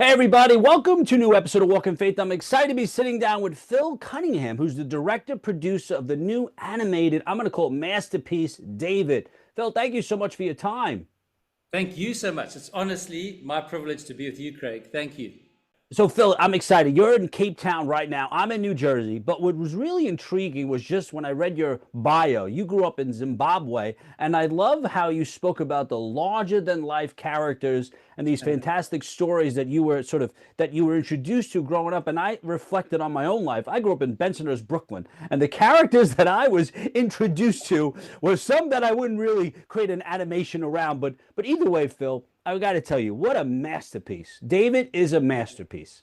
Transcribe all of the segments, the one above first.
Hey everybody, welcome to a new episode of Walk in Faith. I'm excited to be sitting down with Phil Cunningham, who's the director producer of the new animated, I'm going to call it masterpiece, David. Phil, thank you so much for your time. Thank you so much. It's honestly my privilege to be with you, Craig. Thank you. So, Phil, I'm excited. You're in Cape Town right now. I'm in New Jersey. But what was really intriguing was just when I read your bio. You grew up in Zimbabwe, and I love how you spoke about the larger than life characters and these fantastic stories that you were introduced to growing up. And I reflected on my own life. I grew up in Bensonhurst, Brooklyn, and the characters that I was introduced to were some that I wouldn't really create an animation around. But either way, Phil, I got to tell you, what a masterpiece. David is a masterpiece.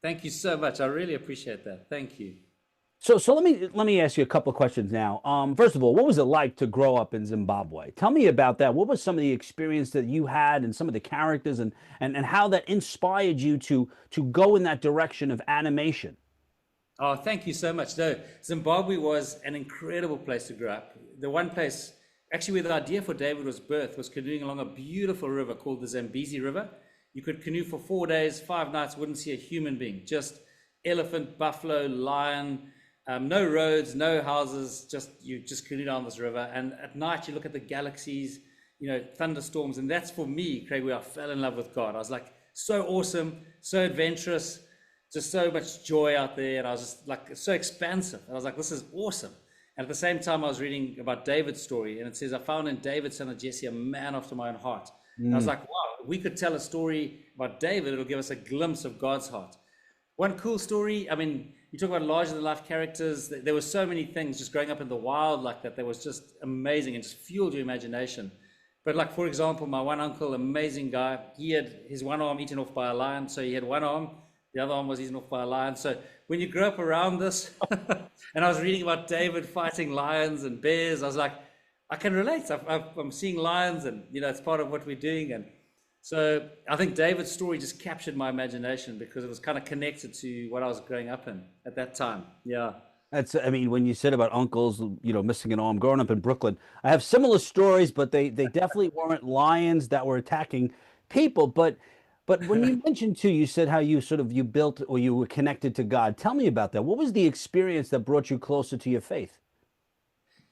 Thank you so much. I really appreciate that. Thank you. So let me ask you a couple of questions now. First of all, what was it like to grow up in Zimbabwe? Tell me about that. What was some of the experience that you had and some of the characters and how that inspired you to go in that direction of animation? Oh, thank you so much. No, Zimbabwe was an incredible place to grow up. The one place, actually, where the idea for David was birthed was canoeing along a beautiful river called the Zambezi River. You could canoe for 4 days, 5 nights, wouldn't see a human being, just elephant, buffalo, lion, no roads, no houses, just you just canoe down this river. And at night, you look at the galaxies, thunderstorms. And that's for me, Craig, where I fell in love with God. I was like, so awesome, so adventurous, just so much joy out there. And I was just like, so expansive. And I was like, this is awesome. And at the same time, I was reading about David's story, and it says, I found in David, son of Jesse, a man after my own heart. And I was Mm. like, wow, we could tell a story about David. It'll give us a glimpse of God's heart. One cool story, I mean, you talk about larger than life characters. There were so many things just growing up in the wild like that. That was just amazing and just fueled your imagination. But like, for example, my one uncle, amazing guy, he had his one arm eaten off by a lion. So he had one arm, the other arm was eaten off by a lion. So when you grow up around this, and I was reading about David fighting lions and bears, I was like, I can relate. I'm seeing lions, and it's part of what we're doing. And so I think David's story just captured my imagination because it was kind of connected to what I was growing up in at that time. Yeah. I mean, when you said about uncles, missing an arm, growing up in Brooklyn, I have similar stories, but they definitely weren't lions that were attacking people. But when you mentioned too, you said how you built or you were connected to God. Tell me about that. What was the experience that brought you closer to your faith?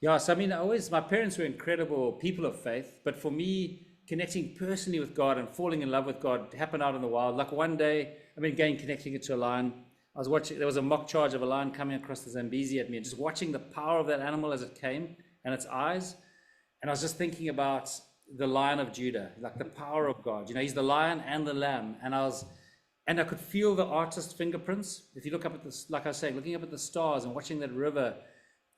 Yeah, so I mean, my parents were incredible people of faith, but for me, connecting personally with God and falling in love with God happened out in the wild. Like one day, I mean, again, connecting it to a lion. I was watching, there was a mock charge of a lion coming across the Zambezi at me, and just watching the power of that animal as it came and its eyes. And I was just thinking about the Lion of Judah, like the power of God. He's the lion and the lamb. And I could feel the artist's fingerprints. If you look up at this, like I say, looking up at the stars and watching that river,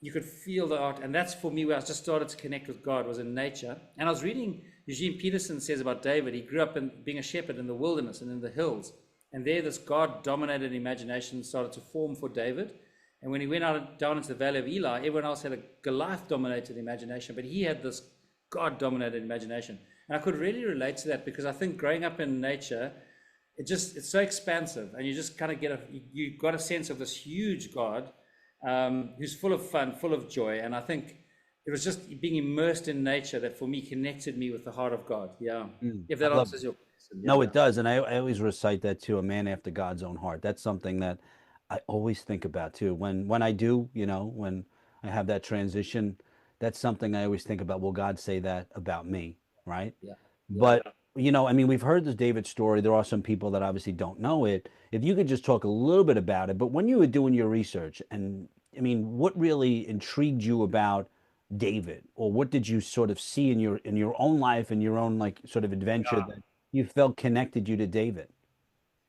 you could feel the art. And that's for me where I just started to connect with God, was in nature. And I was reading, Eugene Peterson says about David, he grew up in being a shepherd in the wilderness and in the hills. And there, this God dominated imagination started to form for David. And when he went out down into the valley of Eli, everyone else had a Goliath dominated imagination, but he had this God dominated imagination. And I could really relate to that because I think growing up in nature, it's so expansive, and you just kind of you got a sense of this huge God, who's full of fun, full of joy. And I think it was just being immersed in nature that for me connected me with the heart of God. Yeah. If I that love answers your question. No, Yeah. it does. And I always recite that too, a man after God's own heart. That's something that I always think about too. When I do, when I have that transition, that's something I always think about. Will God say that about me? Right? Yeah. Yeah. But I mean, we've heard this David story. There are some people that obviously don't know it. If you could just talk a little bit about it, but when you were doing your research, and I mean, what really intrigued you about David, or what did you sort of see in your own life and your own like sort of adventure Yeah. that you felt connected you to David?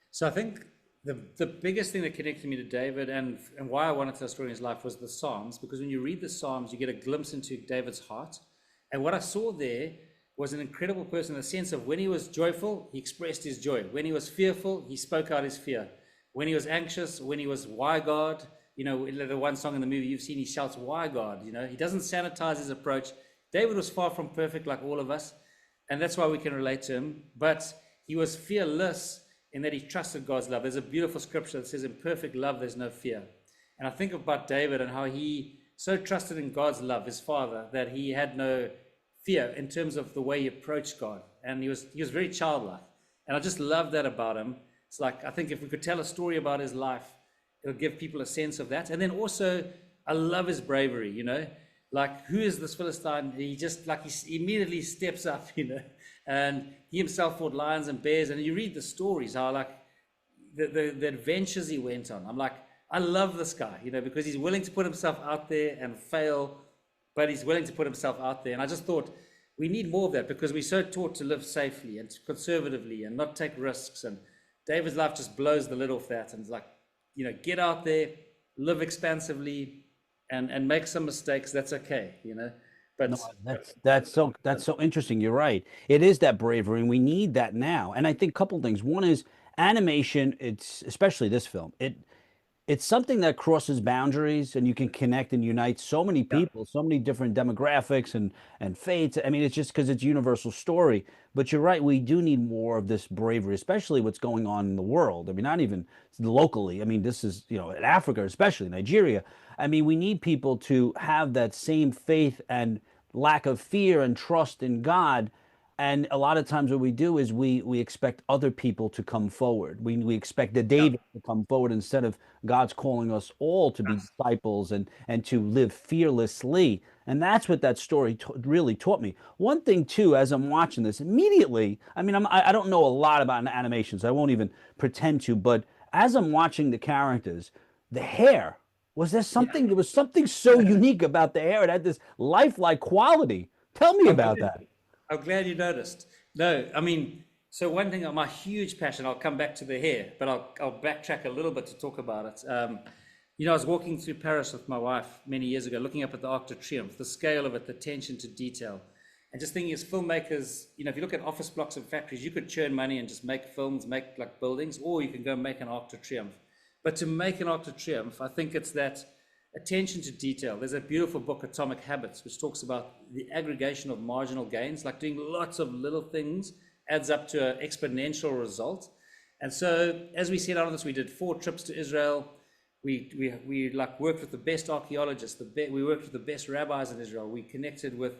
So I think the biggest thing that connected me to David, and why I wanted to tell a story in his life, was the Psalms, because when you read the Psalms, you get a glimpse into David's heart. And what I saw there was an incredible person in the sense of when he was joyful, he expressed his joy. When he was fearful, he spoke out his fear. When he was anxious, when he was, why God? The one song in the movie you've seen, he shouts, why God? He doesn't sanitize his approach. David was far from perfect like all of us, and that's why we can relate to him. But he was fearless in that he trusted God's love. There's a beautiful scripture that says, in perfect love, there's no fear. And I think about David and how he so trusted in God's love, his father, that he had no fear in terms of the way he approached God. And he was very childlike. And I just love that about him. It's like, I think if we could tell a story about his life, it'll give people a sense of that. And then also, I love his bravery, like, who is this Philistine? He just, like, he immediately steps up, and he himself fought lions and bears. And you read the stories, how, like, the adventures he went on. I'm like, I love this guy, because he's willing to put himself out there and fail, but he's willing to put himself out there. And I just thought we need more of that, because we're so taught to live safely and conservatively and not take risks. And David's life just blows the lid off that. And it's like, get out there, live expansively, and make some mistakes. That's okay. No, But that's so interesting. You're right. It is that bravery, and we need that now. And I think a couple things. One is animation. It's especially this film. It's something that crosses boundaries, and you can connect and unite so many yeah, people, so many different demographics and faiths. I mean, it's just because it's a universal story. But you're right, we do need more of this bravery, especially what's going on in the world. I mean, not even locally. I mean, this is, in Africa, especially Nigeria. I mean, we need people to have that same faith and lack of fear and trust in God. And a lot of times what we do is we expect other people to come forward. We expect the yeah, David to come forward instead of God's calling us all to be yes, disciples and to live fearlessly. And that's what that story really taught me. One thing too, as I'm watching this, immediately, I mean, I don't know a lot about animations. I won't even pretend to, but as I'm watching the characters, the hair, yeah. there was something so unique about the hair. It had this lifelike quality. Tell me I'm about glad, that. I'm glad you noticed. No, I mean, so one thing, my huge passion, I'll come back to the hair, but I'll backtrack a little bit to talk about it. I was walking through Paris with my wife many years ago, looking up at the Arc de Triomphe, the scale of it, the attention to detail, and just thinking as filmmakers, if you look at office blocks and factories, you could churn money and just make films, make like buildings, or you can go make an Arc de Triomphe. But to make an Arc de Triomphe, I think it's that attention to detail. There's a beautiful book, Atomic Habits, which talks about the aggregation of marginal gains, like doing lots of little things adds up to an exponential result. And so as we set out on this, we did 4 trips to Israel. We like worked with the best archaeologists, we worked with the best rabbis in Israel. We connected with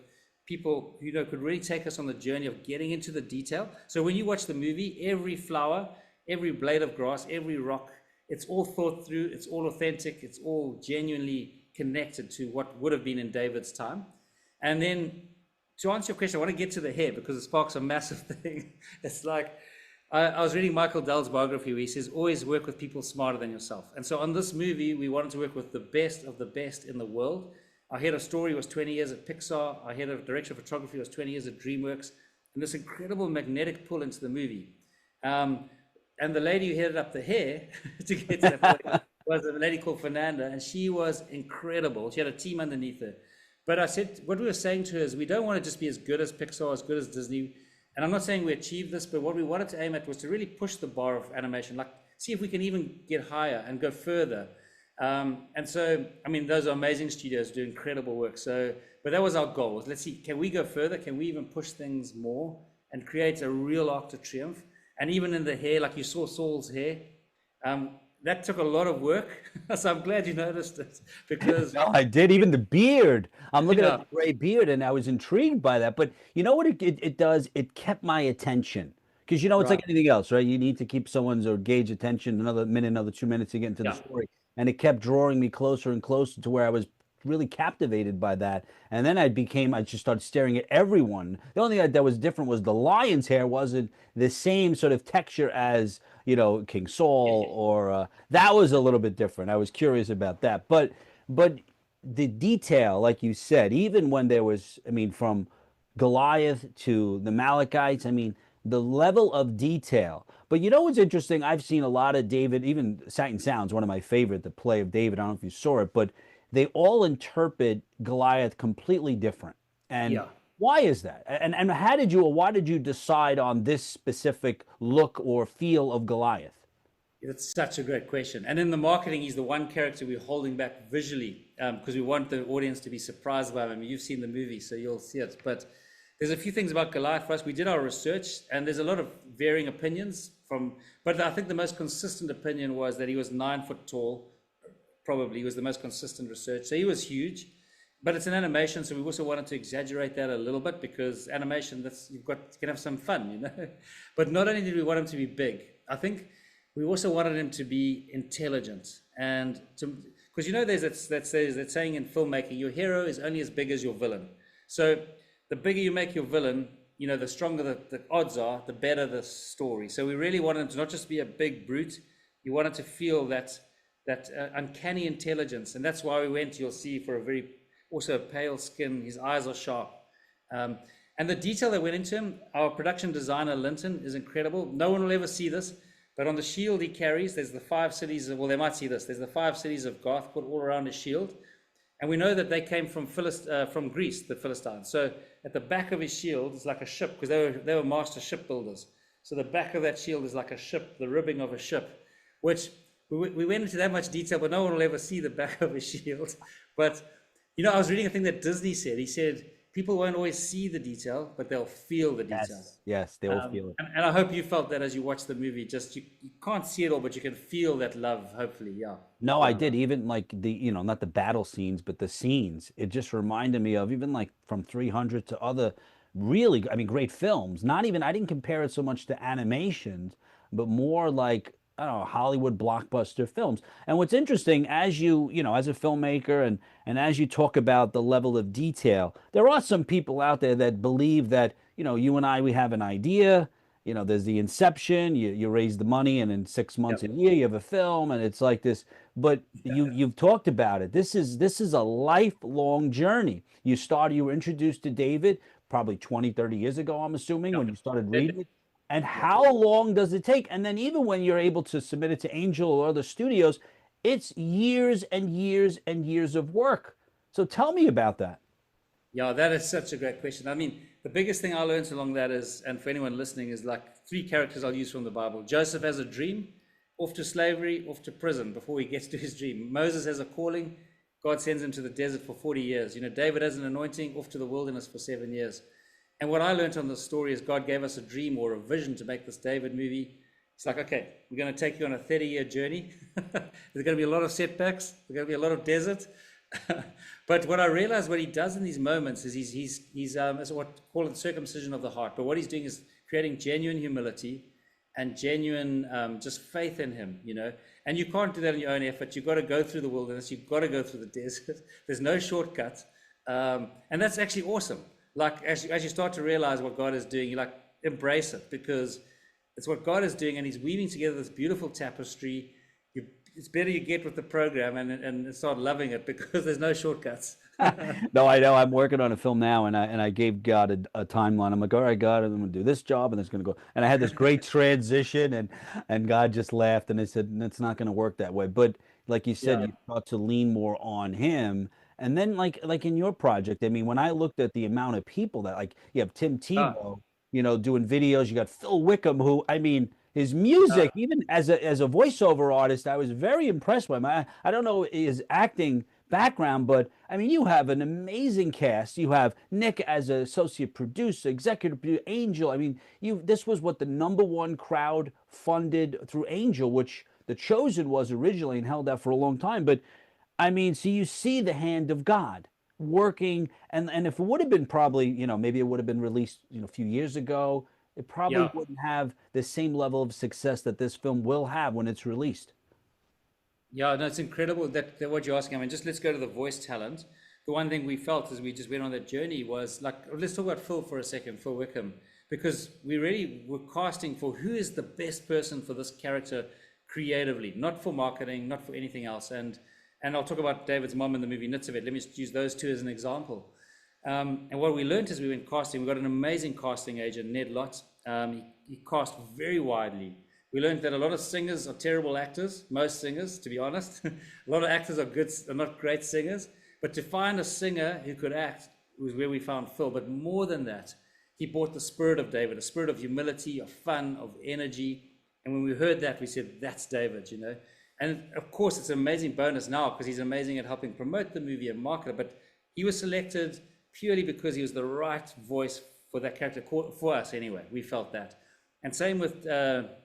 people who could really take us on the journey of getting into the detail. So when you watch the movie, every flower, every blade of grass, every rock, it's all thought through, it's all authentic, it's all genuinely connected to what would have been in David's time. And then to answer your question, I want to get to the hair because it sparks a massive thing. It's like, I was reading Michael Dell's biography where he says, always work with people smarter than yourself. And so on this movie, we wanted to work with the best of the best in the world. Our head of story was 20 years at Pixar. Our head of direction of photography was 20 years at DreamWorks. And this incredible magnetic pull into the movie. And the lady who headed up the hair to get to that point was a lady called Fernanda, and she was incredible. She had a team underneath her. But I said, what we were saying to her is, we don't want to just be as good as Pixar, as good as Disney. And I'm not saying we achieved this, but what we wanted to aim at was to really push the bar of animation, like see if we can even get higher and go further. And so, I mean, those are amazing studios, do incredible work. So, but that was our goal. Let's see, can we go further? Can we even push things more and create a real Arc de Triomphe? And even in the hair, like you saw Saul's hair, that took a lot of work. So I'm glad you noticed it because No, I did. Even the beard. I'm looking at yeah, the gray beard, and I was intrigued by that. But you know what it does? It kept my attention. Because it's right, like anything else, right? You need to keep someone's or gauge attention another minute, another 2 minutes to get into the yeah, story. And it kept drawing me closer and closer to where I was really captivated by that. And then I just started staring at everyone. The only thing that was different was the lion's hair wasn't the same sort of texture as, King Saul, or that was a little bit different. I was curious about that. But the detail, like you said, even when there was, I mean, from Goliath to the Malachites, I mean, the level of detail. But you know what's interesting? I've seen a lot of David, even Sight and Sound's one of my favorite, the play of David. I don't know if you saw it, but they all interpret Goliath completely different. And yeah. why is that? And how did you, or why did you decide on this specific look or feel of Goliath? It's such a great question. And in the marketing, he's the one character we're holding back visually because we want the audience to be surprised by him. I mean, you've seen the movie, so you'll see it. But there's a few things about Goliath for us. We did our research, and there's a lot of varying opinions but I think the most consistent opinion was that he was 9 foot tall. Probably was the most consistent research. So he was huge. but it's an animation, so we also wanted to exaggerate that a little bit because animation, that's you can have some fun, you know. But not only did we want him to be big, I think we also wanted him to be intelligent and to because you know there's that saying in filmmaking, your hero is only as big as your villain. So the bigger you make your villain, you know, the stronger the odds are, the better the story. So we really wanted him to not just be a big brute, you wanted to feel that uncanny intelligence, and that's why we went. You'll see for a very also pale skin. His eyes are sharp, and the detail that went into him. Our production designer Linton is incredible. No one will ever see this, but on the shield he carries, there's the 5 cities. Well, they might see this. There's the 5 cities of Goth put all around his shield, and we know that they came from from Greece, the Philistines. So at the back of his shield is like a ship because they were master shipbuilders. So the back of that shield is like a ship, the ribbing of a ship, which we went into that much detail, but no one will ever see the back of his shield. But, you know, I was reading a thing that Disney said. He said, people won't always see the detail, but they'll feel the detail. Yes, they will feel it. And I hope you felt that as you watched the movie. Just you can't see it all, but you can feel that love, hopefully, yeah. No, I did. Even like not the battle scenes, but the scenes. It just reminded me of even like from 300 to other really, I mean, great films. Not even, I didn't compare it so much to animations, but more like, I don't know, Hollywood blockbuster films. And what's interesting, as as a filmmaker and as you talk about the level of detail, there are some people out there that believe that, you and I, we have an idea. There's the inception, you raise the money, and in 6 months, a Yep. year, you have a film, and it's like this. But you've talked about it. This is a lifelong journey. You were introduced to David probably 20, 30 years ago, I'm assuming, when Yep. you started It- reading it. And Yep. how long does it take? And then even when you're able to submit it to Angel or other studios, it's years and years and years of work. So tell me about that. Yeah, that is such a great question. I mean, the biggest thing I learned along that is, and for anyone listening, is like 3 characters I'll use from the Bible. Joseph has a dream, off to slavery, off to prison before he gets to his dream. Moses has a calling. God sends him to the desert for 40 years. David has an anointing, off to the wilderness for 7 years. And what I learned on the story is God gave us a dream or a vision to make this David movie. It's like, okay, we're going to take you on a 30-year journey. There's going to be a lot of setbacks. There's going to be a lot of desert. But what I realized, what he does in these moments is he's it's what call it circumcision of the heart. But what he's doing is creating genuine humility and genuine just faith in him. And you can't do that in your own effort. You've got to go through the wilderness. You've got to go through the desert. There's no shortcut. And that's actually awesome. Like as you start to realize what God is doing, you like embrace it because it's what God is doing, and He's weaving together this beautiful tapestry. It's better you get with the program and start loving it because there's no shortcuts. No, I know. I'm working on a film now, and I gave God a timeline. I'm like, all right, God, I'm going to do this job, and it's going to go. And I had this great transition, and God just laughed, and I said, it's not going to work that way. But like you said, Yeah. you start to lean more on Him. And then, like in your project, I mean, when I looked at the amount of people that, like, you have Tim Ah, Tebow, doing videos. You got Phil Wickham, who, I mean, his ah, music, even as a voiceover artist, I was very impressed by him. I don't know his acting background, but I mean, you have an amazing cast. You have Nick as an associate producer, executive producer, Angel. I mean, this was what the #1 crowd funded through Angel, which The Chosen was originally and held that for a long time. But I mean, so you see the hand of God working, and if it would have been probably, maybe it would have been released, a few years ago, it probably yeah. wouldn't have the same level of success that this film will have when it's released. Yeah, no, it's incredible that what you're asking. I mean, just let's go to the voice talent. The one thing we felt as we just went on that journey was like, let's talk about Phil for a second, Phil Wickham, because we really were casting for who is the best person for this character creatively, not for marketing, not for anything else. And I'll talk about David's mom in the movie Nitzevet. Let me just use those two as an example. And what we learned as we went casting, we got an amazing casting agent, Ned Lott. He cast very widely. We learned that a lot of singers are terrible actors, most singers, to be honest. A lot of actors are not great singers. But to find a singer who could act was where we found Phil. But more than that, he brought the spirit of David, a spirit of humility, of fun, of energy. And when we heard that, we said, that's David. And of course, it's an amazing bonus now because he's amazing at helping promote the movie and market it. But he was selected purely because he was the right voice for that character, for us anyway. We felt that. And same with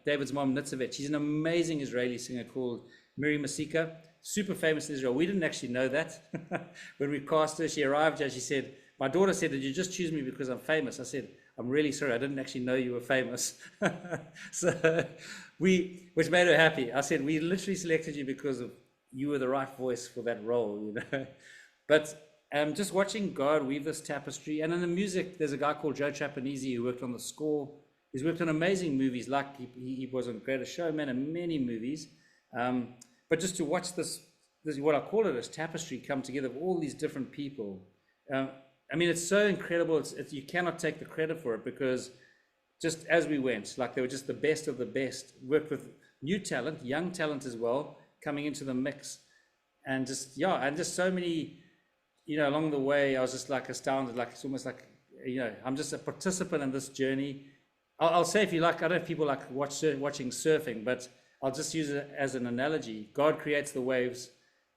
David's mom, Nitzevet. She's an amazing Israeli singer called Miri Masika, super famous in Israel. We didn't actually know that. When we cast her, she arrived and she said, my daughter said, did you just choose me because I'm famous? I said, I'm really sorry. I didn't actually know you were famous. So which made her happy. I said, we literally selected you because of you were the right voice for that role, you know. But just watching God weave this tapestry, and in the music, there's a guy called Joe Trapanese who worked on the score. He's worked on amazing movies, like he was on Greatest Showman and many movies. Um, but just to watch this what I call it, as tapestry come together of all these different people. Um, I mean, it's so incredible. You cannot take the credit for it because just as we went, like they were just the best of the best. Worked with new talent, young talent as well, coming into the mix, and just and just so many. You know, along the way, I was just like astounded. Like it's almost like I'm just a participant in this journey. I'll say, if you like, I don't know if people like watching surfing, but I'll just use it as an analogy. God creates the waves,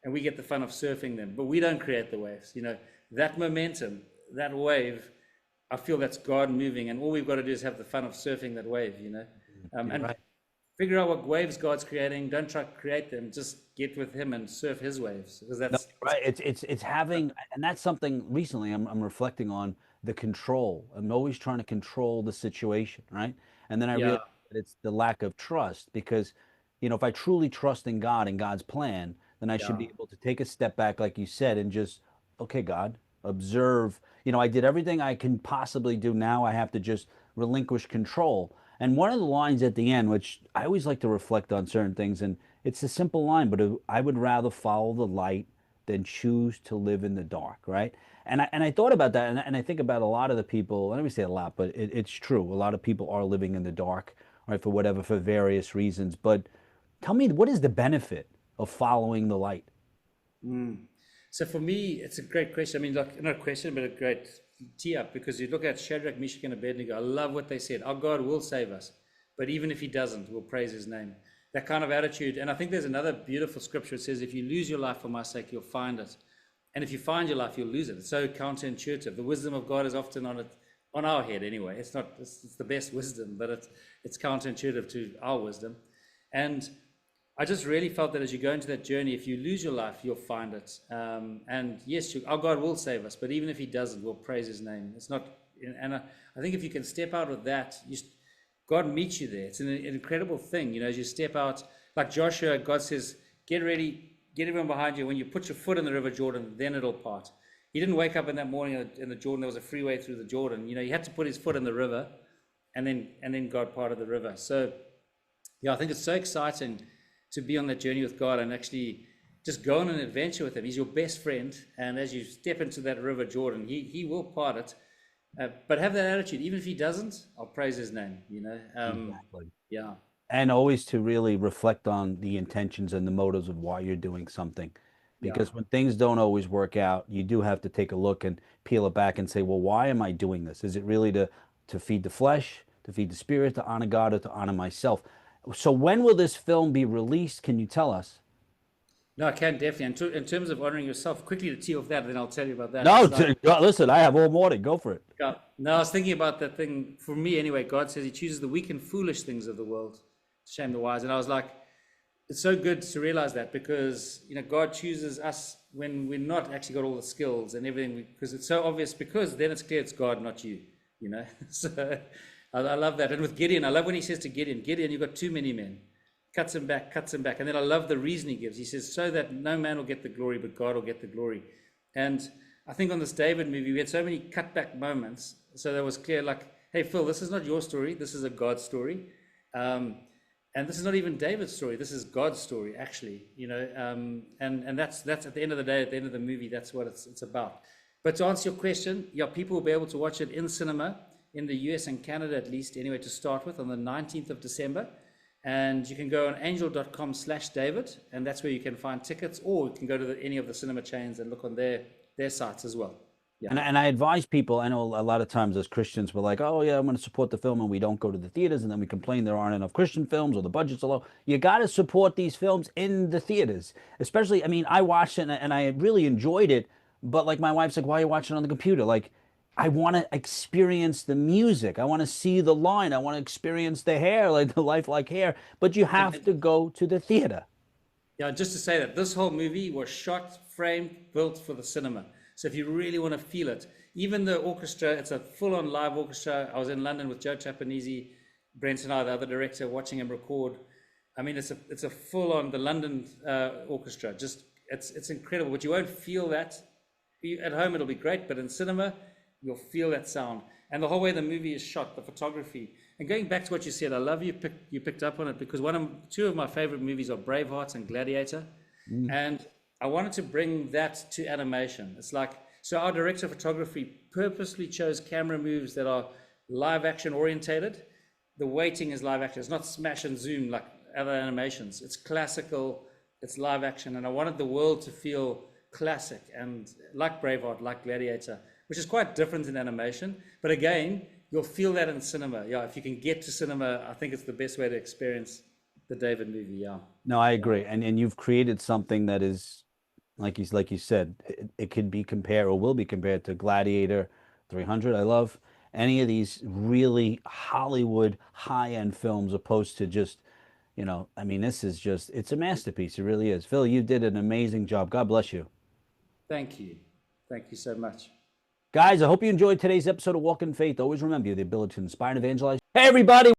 and we get the fun of surfing them, but we don't create the waves. You know, that momentum, that wave, I feel that's God moving, and all we've got to do is have the fun of surfing that wave. You know, and Right. figure out what waves God's creating. Don't try to create them. Just get with Him and surf His waves, because No, that's right. It's having, and that's something recently I'm reflecting on the control. I'm always trying to control the situation, right? And then I yeah, realize that it's the lack of trust because, if I truly trust in God and God's plan, then I should yeah. be able to take a step back, like you said, and just, okay, God, observe. I did everything I can possibly do. Now I have to just relinquish control. And one of the lines at the end, which I always like to reflect on certain things, and it's a simple line, but I would rather follow the light than choose to live in the dark, right? And I thought about that, and I think about a lot of the people. Let me say a lot, but it's true. A lot of people are living in the dark, right, for various reasons. But tell me, what is the benefit of following the light? So for me, it's a great question. I mean, like, not a question, but a great tee up, because you look at Shadrach, Meshach, and Abednego. I love what they said. Our God will save us, but even if He doesn't, we'll praise His name. That kind of attitude. And I think there's another beautiful scripture. It says, if you lose your life for my sake, you'll find it. And if you find your life, you'll lose it. It's so counterintuitive. The wisdom of God is often on our head anyway. It's not. It's the best wisdom, but it's counterintuitive to our wisdom. And I just really felt that as you go into that journey, if you lose your life, you'll find it. And yes, our God will save us, but even if He doesn't, we'll praise His name. It's not. And I think if you can step out of that, God meets you there. It's an incredible thing, as you step out. Like Joshua, God says, "Get ready, get everyone behind you. When you put your foot in the River Jordan, then it'll part." He didn't wake up in that morning in the Jordan. There was a freeway through the Jordan. He had to put his foot in the river, and then God parted the river. So yeah, I think it's so exciting to be on that journey with God and actually just go on an adventure with Him. He's your best friend, and as you step into that River Jordan, He will part it. But have that attitude. Even if He doesn't, I'll praise His name. Exactly. Yeah, And always to really reflect on the intentions and the motives of why you're doing something. yeah. Because when things don't always work out, you do have to take a look and peel it back and say, well, why am I doing this? Is it really to feed the flesh, to feed the spirit, to honor God, or to honor myself? So when will this film be released? Can you tell us? No, I can definitely. And in terms of honoring yourself, quickly to tee off that, then I'll tell you about that. No, It's like, listen, I have all morning. Go for it. yeah. No, I was thinking about that thing. For me, anyway, God says He chooses the weak and foolish things of the world to shame the wise. And I was like, it's so good to realize that, because God chooses us when we're not actually got all the skills and everything, because it's so obvious, because then it's clear it's God, not you. So I love that. And with Gideon, I love when He says to Gideon, you've got too many men. Cuts him back. And then I love the reason He gives. He says, so that no man will get the glory, but God will get the glory. And I think on this David movie, we had so many cutback moments. So that was clear, like, hey, Phil, this is not your story. This is a God story. And this is not even David's story. This is God's story, actually. And that's at the end of the day, at the end of the movie, that's what it's about. But to answer your question, yeah, people will be able to watch it in cinema in the US and Canada, at least, anyway, to start with, on the 19th of December. And you can go on angel.com/David, and that's where you can find tickets, or you can go to any of the cinema chains and look on their sites as well. Yeah. And I advise people, I know a lot of times as Christians, we're like, oh, yeah, I'm going to support the film, and we don't go to the theaters, and then we complain there aren't enough Christian films or the budget's are low. You got to support these films in the theaters, especially, I mean, I watched it and I really enjoyed it, but like my wife's like, why are you watching it on the computer? Like, I want to experience the music. I want to see the line. I want to experience the hair, like the lifelike hair, but you And, have to go to the theater. Yeah, just to say that this whole movie was shot, framed, built for the cinema. So if you really want to feel it, even the orchestra, it's a full-on live orchestra. I was in London with Joe Trapanese, Brent and I, the other director, watching him record. I mean, it's a full-on the London orchestra. Just it's incredible, but you won't feel that. At home it'll be great, but in cinema you'll feel that sound. And the whole way the movie is shot, the photography. And going back to what you said, I love you picked up on it, because two of my favorite movies are Braveheart and Gladiator. And I wanted to bring that to animation. It's like, so our director of photography purposely chose camera moves that are live action orientated. The weighting is live action. It's not smash and zoom like other animations. It's classical, it's live action. And I wanted the world to feel classic and like Braveheart, like Gladiator, which is quite different in animation. But again, you'll feel that in cinema. Yeah, if you can get to cinema, I think it's the best way to experience the David movie. Yeah. No, I agree. And you've created something that is, like you said, it could be compared or will be compared to Gladiator 300. I love any of these really Hollywood high-end films opposed to just, I mean, this is just, it's a masterpiece. It really is. Phil, you did an amazing job. God bless you. Thank you. Thank you so much. Guys, I hope you enjoyed today's episode of Walk in Faith. Always remember, you have the ability to inspire and evangelize. Hey, everybody.